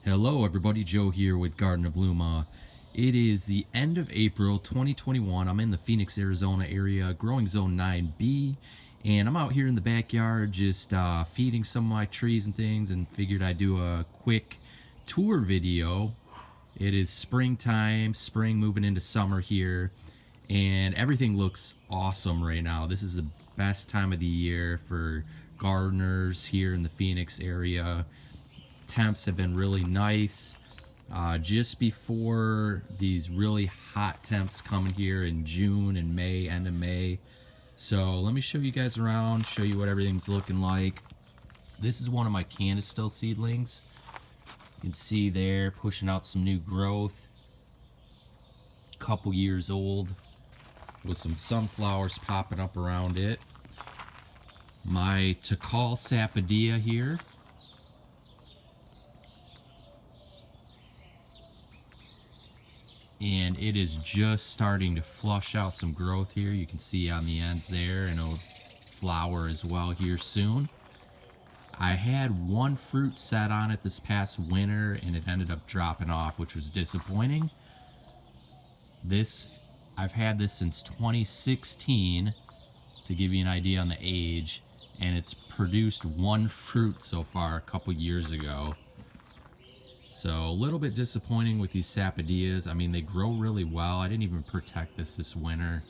Hello everybody, Joe here with Garden of Luma. It is the end of April 2021. I'm in the Phoenix, Arizona area, growing zone 9B, and I'm out here in the backyard just feeding some of my trees and things, and figured I'd do a quick tour video. It is springtime, spring moving into summer here, and everything looks awesome right now. This is the best time of the year for gardeners here in the Phoenix area. Temps have been really nice. Just before these really hot temps coming here in June and May, end of May. So let me show you guys around, show you what everything's looking like. This is one of my Canistel seedlings. You can see there pushing out some new growth. Couple years old with some sunflowers popping up around it. My Tikal Sapodilla here. And it is just starting to flush out some growth here. You can see on the ends there, and it'll flower as well here soon. I had one fruit set on it this past winter, and it ended up dropping off, which was disappointing. I've had this since 2016, to give you an idea on the age, and it's produced one fruit so far a couple years ago. So a little bit disappointing with these sapodillas. I mean, they grow really well. I didn't even protect this winter,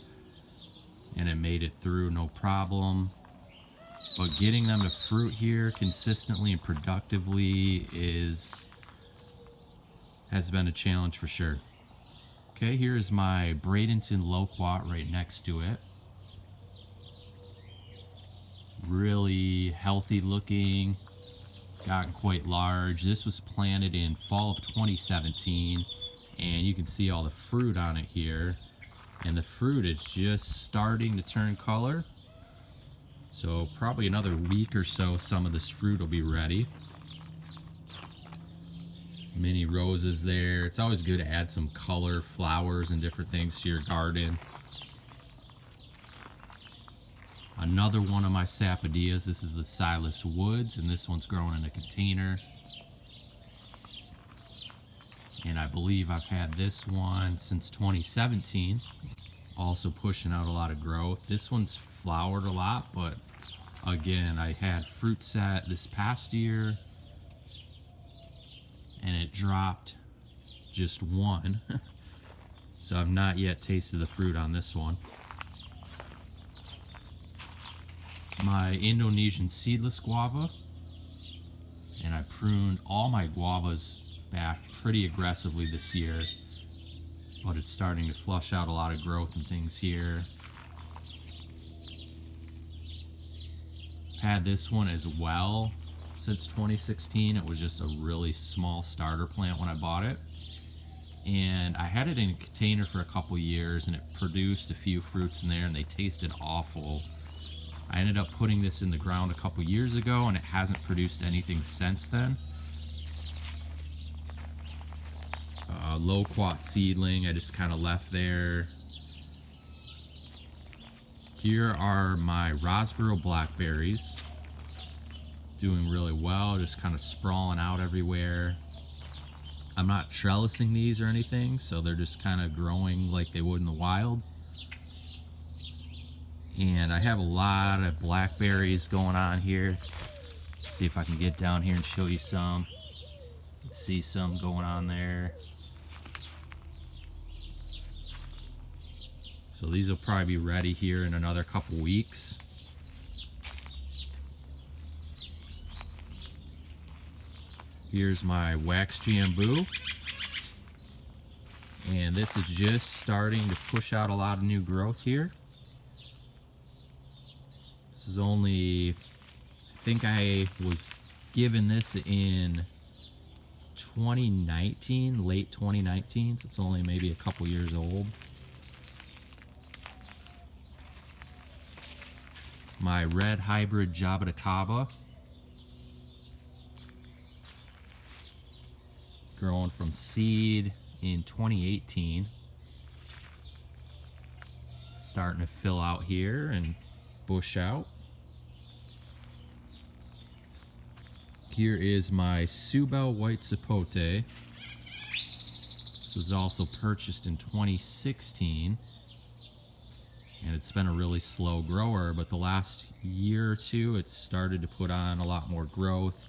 and it made it through no problem. But getting them to fruit here consistently and productively has been a challenge for sure. Okay, here's my Bradenton Loquat right next to it. Really healthy looking. Gotten quite large. This was planted in fall of 2017, and you can see all the fruit on it here, and the fruit is just starting to turn color. So probably another week or so some of this fruit will be ready. Mini roses there. It's always good to add some color, flowers and different things to your garden. Another one of my sapodillas. This is the Seedless Woods, and this one's growing in a container. And I believe I've had this one since 2017. Also pushing out a lot of growth. This one's flowered a lot, but again, I had fruit set this past year, and it dropped just one. So I've not yet tasted the fruit on this one. My Indonesian seedless guava, and I pruned all my guavas back pretty aggressively this year, but it's starting to flush out a lot of growth and things here. Had this one as well since 2016. It was just a really small starter plant when I bought it, and I had it in a container for a couple years, and it produced a few fruits in there, and they tasted awful. I ended up putting this in the ground a couple years ago, and it hasn't produced anything since then. Loquat seedling I just kind of left there. Here are my Rosboro Blackberries. Doing really well, just kind of sprawling out everywhere. I'm not trellising these or anything, so they're just kind of growing like they would in the wild. And I have a lot of blackberries going on here. See if I can get down here and show you some. You can see some going on there. So these will probably be ready here in another couple weeks. Here's my wax jambu. And this is just starting to push out a lot of new growth here. This is only, I think I was given this in 2019, late 2019, so it's only maybe a couple years old. My red hybrid Jaboticaba, growing from seed in 2018. Starting to fill out here and bush out. Here is my Subel White Sapote. This was also purchased in 2016. And it's been a really slow grower, but the last year or two, it's started to put on a lot more growth.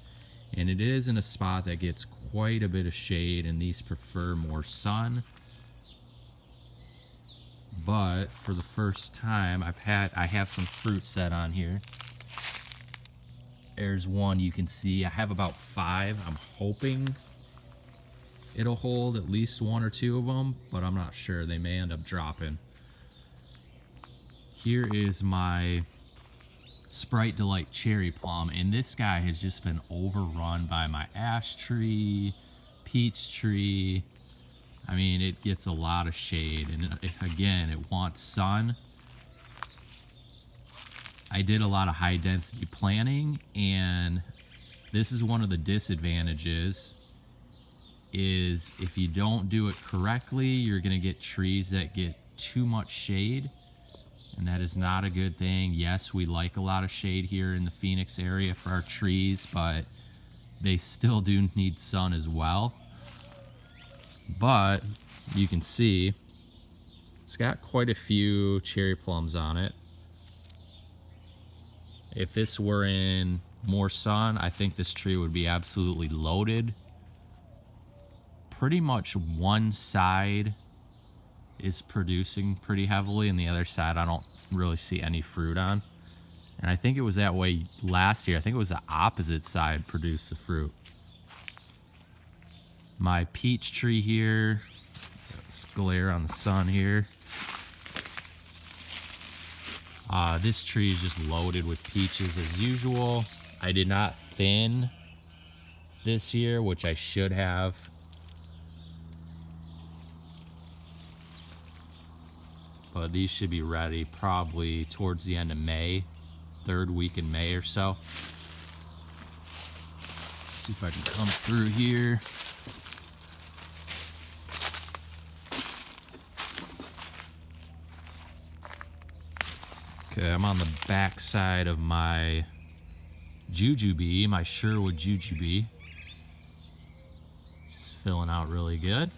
And it is in a spot that gets quite a bit of shade, and these prefer more sun. But for the first time, I have some fruit set on here. There's one you can see. I have about 5. I'm hoping it'll hold at least 1 or 2 of them, but I'm not sure. They may end up dropping. Here is my Sprite Delight Cherry Plum, and this guy has just been overrun by my ash tree, peach tree. I mean, it gets a lot of shade, and again, it wants sun. I did a lot of high density planting, and this is one of the disadvantages, is if you don't do it correctly, you're gonna get trees that get too much shade. And that is not a good thing. Yes, we like a lot of shade here in the Phoenix area for our trees, but they still do need sun as well. But you can see it's got quite a few cherry plums on it. If this were in more sun, I think this tree would be absolutely loaded. Pretty much one side is producing pretty heavily, and the other side I don't really see any fruit on. And I think it was that way last year. I think it was the opposite side produced the fruit. My peach tree here, let's glare on the sun here. This tree is just loaded with peaches as usual. I did not thin this year, which I should have. But these should be ready probably towards the end of May, 3rd week in May or so. See if I can come through here. Okay, I'm on the back side of my Jujube, my Sherwood Jujube. Just filling out really good.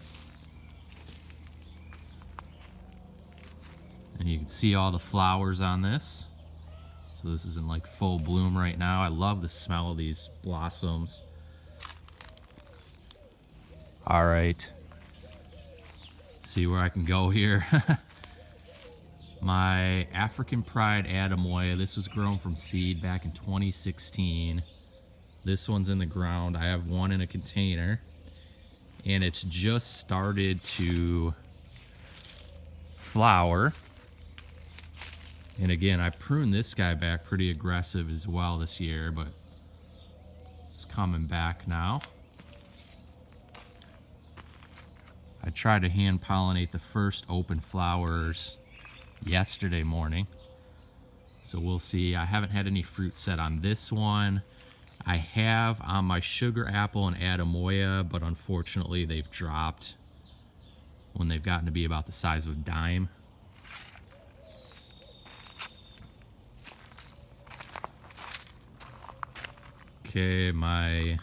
And you can see all the flowers on this. So this is in like full bloom right now. I love the smell of these blossoms. All right. See where I can go here. My African Pride Adamoya. This was grown from seed back in 2016. This one's in the ground. I have one in a container. And it's just started to flower. And again, I pruned this guy back pretty aggressive as well this year, but it's coming back now. I tried to hand pollinate the first open flowers yesterday morning. So we'll see. I haven't had any fruit set on this one. I have on my sugar apple and Adamoya, but unfortunately they've dropped when they've gotten to be about the size of a dime. Okay, my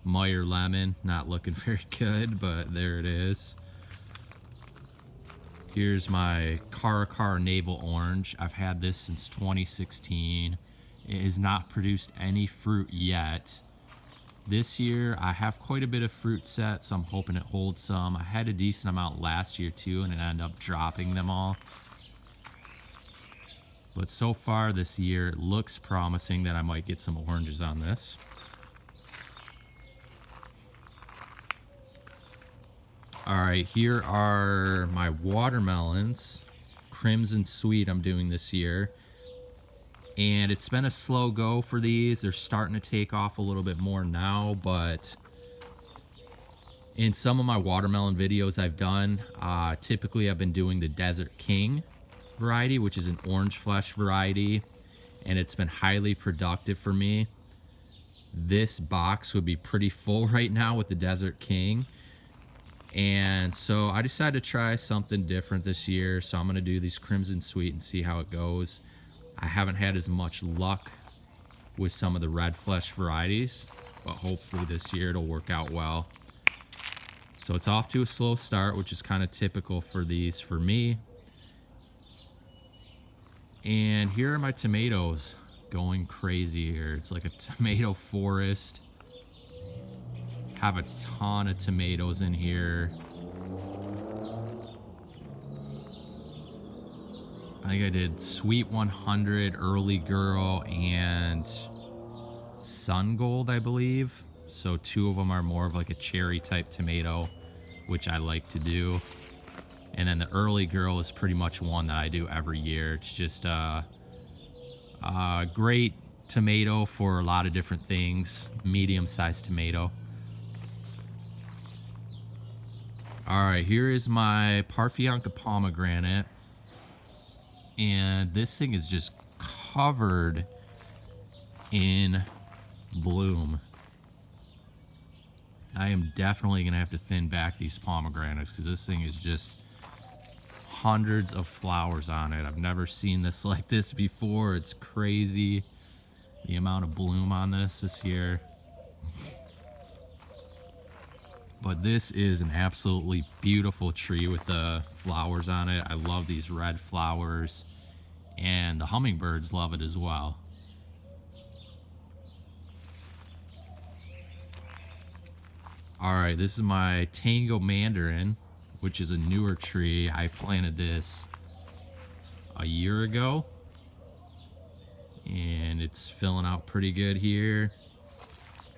Meyer Lemon, not looking very good, but there it is. Here's my Caracar Navel Orange. I've had this since 2016. It has not produced any fruit yet. This year, I have quite a bit of fruit set, so I'm hoping it holds some. I had a decent amount last year too, and it ended up dropping them all. But so far this year, it looks promising that I might get some oranges on this. All right, here are my watermelons, Crimson Sweet I'm doing this year. And it's been a slow go for these. They're starting to take off a little bit more now, but in some of my watermelon videos I've done, typically I've been doing the Desert King variety, which is an orange flesh variety, and it's been highly productive for me. This box would be pretty full right now with the Desert King, and so I decided to try something different this year. So I'm going to do these Crimson Sweet and see how it goes. I haven't had as much luck with some of the red flesh varieties, but hopefully this year it'll work out well. So it's off to a slow start, which is kind of typical for these for me. And here are my tomatoes going crazy here. It's like a tomato forest. Have a ton of tomatoes in here. I think I did Sweet 100, Early Girl, and Sun Gold, I believe. So 2 of them are more of like a cherry type tomato, which I like to do. And then the Early Girl is pretty much one that I do every year. It's just a great tomato for a lot of different things. Medium-sized tomato. All right, here is my Parfiance Pomegranate. And this thing is just covered in bloom. I am definitely going to have to thin back these pomegranates because this thing is just hundreds of flowers on it. I've never seen this like this before. It's crazy the amount of bloom on this year. But this is an absolutely beautiful tree with the flowers on it. I love these red flowers. And the hummingbirds love it as well. Alright, this is my Tango Mandarin, which is a newer tree. I planted this a year ago. And it's filling out pretty good here.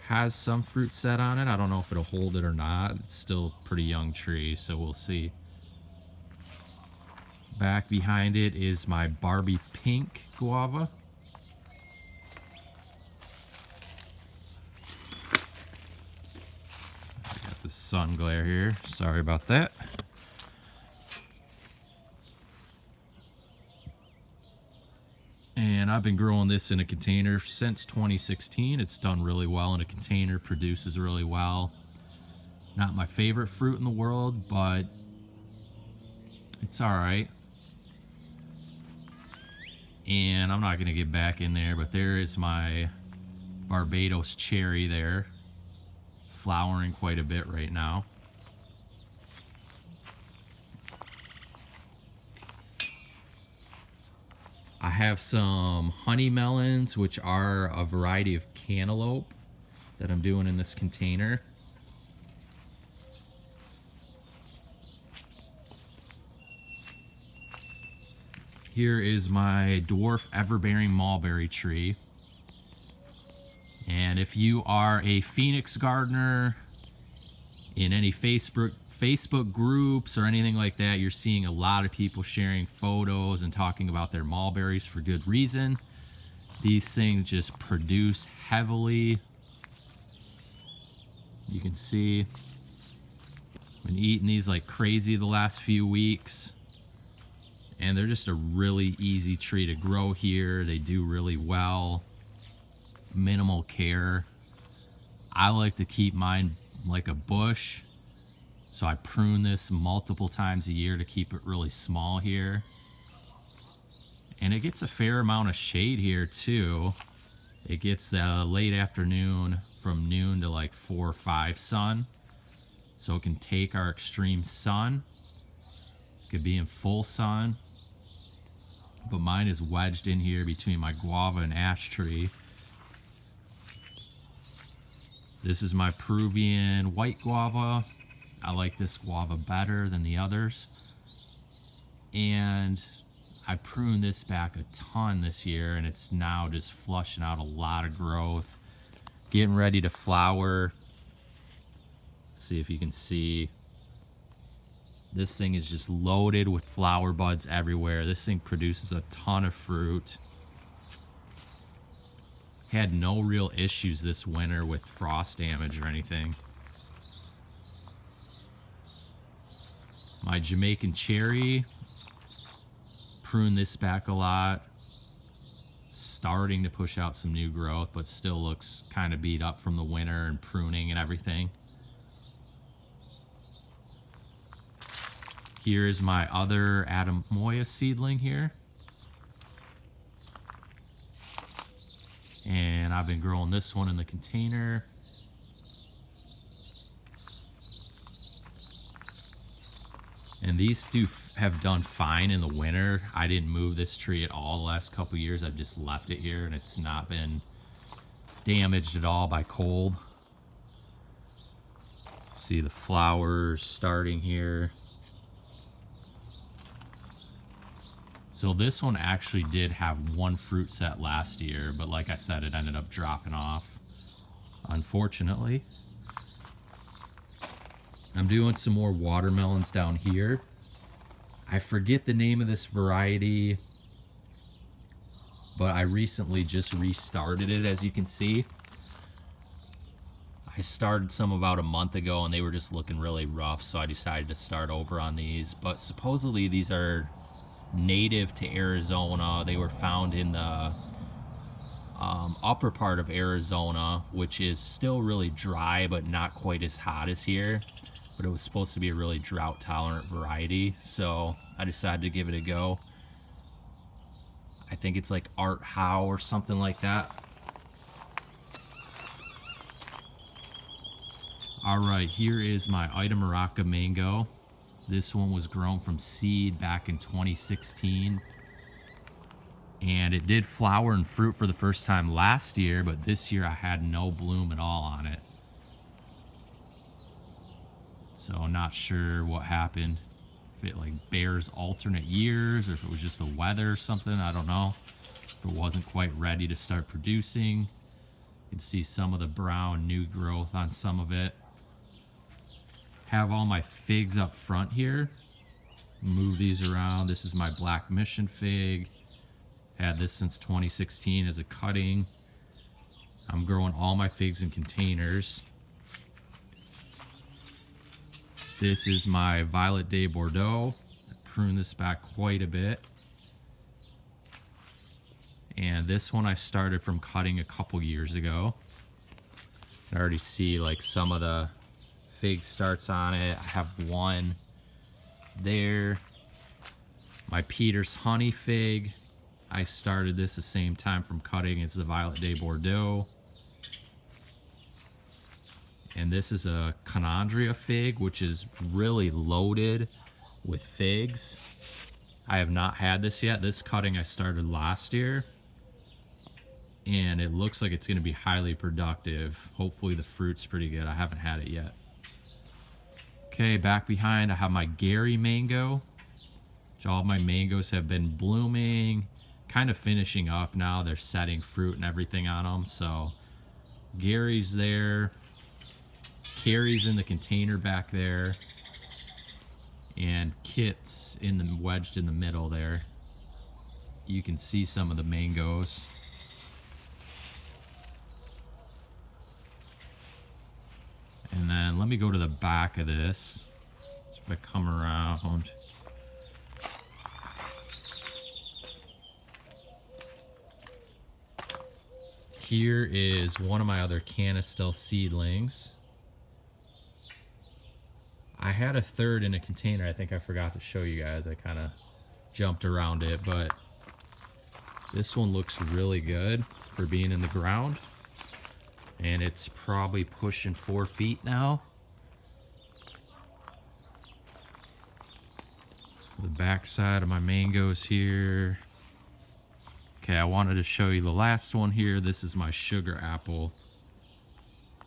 Has some fruit set on it. I don't know if it'll hold it or not. It's still a pretty young tree, so we'll see. Back behind it is my Barbie pink guava. I got the sun glare here. Sorry about that. And I've been growing this in a container since 2016. It's done really well in a container, produces really well. Not my favorite fruit in the world, but it's all right. And I'm not going to get back in there, but there is my Barbados cherry there, flowering quite a bit right now. I have some honey melons, which are a variety of cantaloupe that I'm doing in this container. Here is my Dwarf Everbearing Mulberry tree. And if you are a Phoenix gardener in any Facebook groups or anything like that, you're seeing a lot of people sharing photos and talking about their mulberries for good reason. These things just produce heavily. You can see I've been eating these like crazy the last few weeks. And they're just a really easy tree to grow here. They do really well. Minimal care. I like to keep mine like a bush. So I prune this multiple times a year to keep it really small here. And it gets a fair amount of shade here too. It gets the late afternoon from noon to like 4 or 5 sun. So it can take our extreme sun. It could be in full sun. But mine is wedged in here between my guava and ash tree. This is my Peruvian white guava. I like this guava better than the others. And I pruned this back a ton this year, and it's now just flushing out a lot of growth. Getting ready to flower. See if you can see. This thing is just loaded with flower buds everywhere. This thing produces a ton of fruit. Had no real issues this winter with frost damage or anything. My Jamaican cherry, pruned this back a lot. Starting to push out some new growth, but still looks kind of beat up from the winter and pruning and everything. Here is my other Adamoya seedling here. And I've been growing this one in the container. And these two have done fine in the winter. I didn't move this tree at all the last couple years. I've just left it here and it's not been damaged at all by cold. See the flowers starting here. So this one actually did have one fruit set last year, but like I said, it ended up dropping off, unfortunately. I'm doing some more watermelons down here. I forget the name of this variety, but I recently just restarted it, as you can see. I started some about a month ago and they were just looking really rough, so I decided to start over on these. But supposedly these are native to Arizona. They were found in the upper part of Arizona, which is still really dry but not quite as hot as here. But it was supposed to be a really drought tolerant variety, so I decided to give it a go. I think it's like Art Howe or something like that. Alright, here is my Maraca Mango. This one was grown from seed back in 2016. And it did flower and fruit for the first time last year, but this year I had no bloom at all on it. So I'm not sure what happened. If it like bears alternate years or if it was just the weather or something, I don't know. If it wasn't quite ready to start producing. You can see some of the brown new growth on some of it. Have all my figs up front here. Move these around. This is my Black Mission fig. Had this since 2016 as a cutting. I'm growing all my figs in containers. This is my Violet de Bordeaux. I pruned this back quite a bit. And this one I started from cutting a couple years ago. I already see like some of the fig starts on it. I have one there. My Peter's Honey fig. I started this the same time from cutting as the Violet de Bordeaux. And this is a Conandria Fig, which is really loaded with figs. I have not had this yet. This cutting I started last year. And it looks like it's going to be highly productive. Hopefully the fruit's pretty good. I haven't had it yet. Okay, back behind I have my Gary Mango. Which all of my mangoes have been blooming. Kind of finishing up now. They're setting fruit and everything on them. So Gary's there. Carrie's in the container back there, and Kit's in the wedged in the middle there. You can see some of the mangoes. And then let me go to the back of this. So if I come around, here is one of my other Canistel seedlings. I had a third in a container. I think I forgot to show you guys. I kind of jumped around it, but this one looks really good for being in the ground. And it's probably pushing 4 feet now. The back side of my mangoes here. Okay, I wanted to show you the last one here. This is my sugar apple,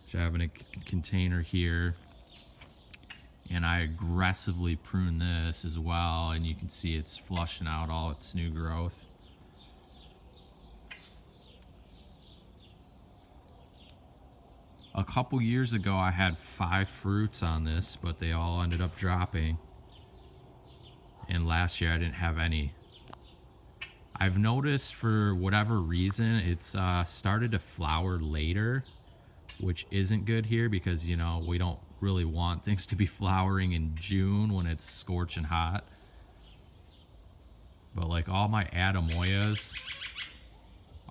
which I have in a container here. And I aggressively prune this as well, and you can see it's flushing out all its new growth. A couple years ago I had 5 fruits on this, but they all ended up dropping. And last year I didn't have any. I've noticed for whatever reason it's started to flower later, which isn't good here because, you know, we don't really want things to be flowering in June when it's scorching hot. But like all my Adamoyas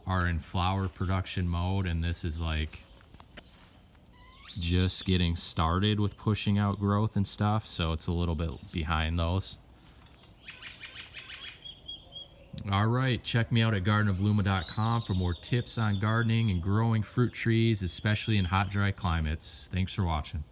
are in flower production mode, and this is like just getting started with pushing out growth and stuff, so it's a little bit behind those. All right, check me out at gardenofluma.com for more tips on gardening and growing fruit trees, especially in hot, dry climates. Thanks for watching.